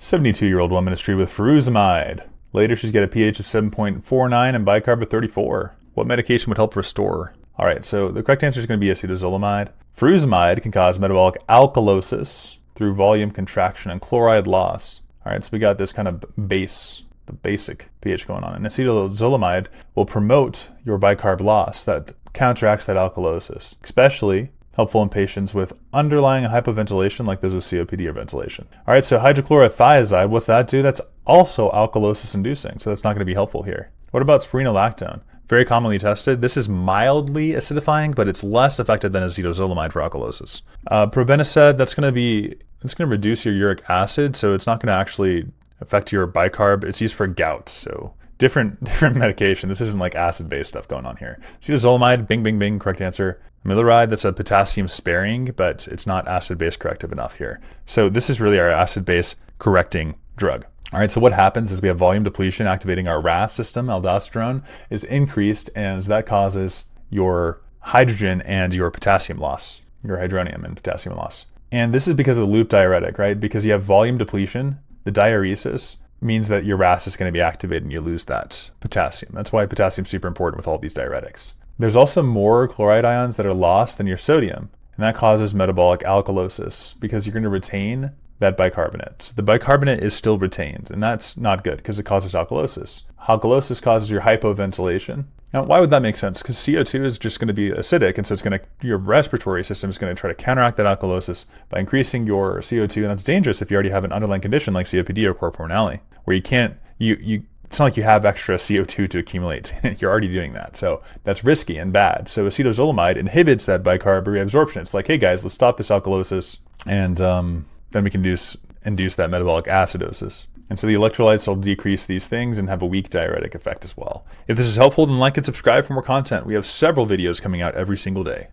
72-year-old woman is treated with furosemide. Later, she's got a pH of 7.49 and bicarb of 34. What medication would help restore? All right, so the correct answer is going to be acetazolamide. Furosemide can cause metabolic alkalosis through volume contraction and chloride loss. All right, so we got this kind of base, the basic pH going on. And acetazolamide will promote your bicarb loss that counteracts that alkalosis, especially helpful in patients with underlying hypoventilation like those with COPD or ventilation. All right, so hydrochlorothiazide, what's that do? That's also alkalosis inducing, so that's not going to be helpful here. What about spironolactone? Very commonly tested. This is mildly acidifying, but it's less effective than acetazolamide for alkalosis. Probenecid, it's going to reduce your uric acid, so it's not going to actually affect your bicarb. It's used for gout, so different medication. This isn't like acid-based stuff going on here. Acetazolamide, bing, bing, bing, correct answer. Amiloride, that's a potassium sparing, but it's not acid-base corrective enough here. So this is really our acid-base correcting drug. All right, so what happens is we have volume depletion activating our RAS system, aldosterone is increased, and that causes your hydrogen and your potassium loss, your hydronium and potassium loss. And this is because of the loop diuretic, right? Because you have volume depletion, the diuresis means that your RAS is going to be activated and you lose that potassium. That's why potassium is super important with all these diuretics. There's also more chloride ions that are lost than your sodium, and that causes metabolic alkalosis because you're going to retain that bicarbonate. The bicarbonate is still retained, and that's not good because it causes alkalosis. Alkalosis causes your hypoventilation. Now, why would that make sense? Because CO2 is just going to be acidic, and so your respiratory system is going to try to counteract that alkalosis by increasing your CO2, and that's dangerous if you already have an underlying condition like COPD or cor pulmonale, where you can't, it's not like you have extra CO2 to accumulate. You're already doing that. So that's risky and bad. So acetazolamide inhibits that bicarb reabsorption. It's like, hey guys, let's stop this alkalosis, and then we can induce that metabolic acidosis. And so the electrolytes will decrease these things and have a weak diuretic effect as well. If this is helpful, then like and subscribe for more content. We have several videos coming out every single day.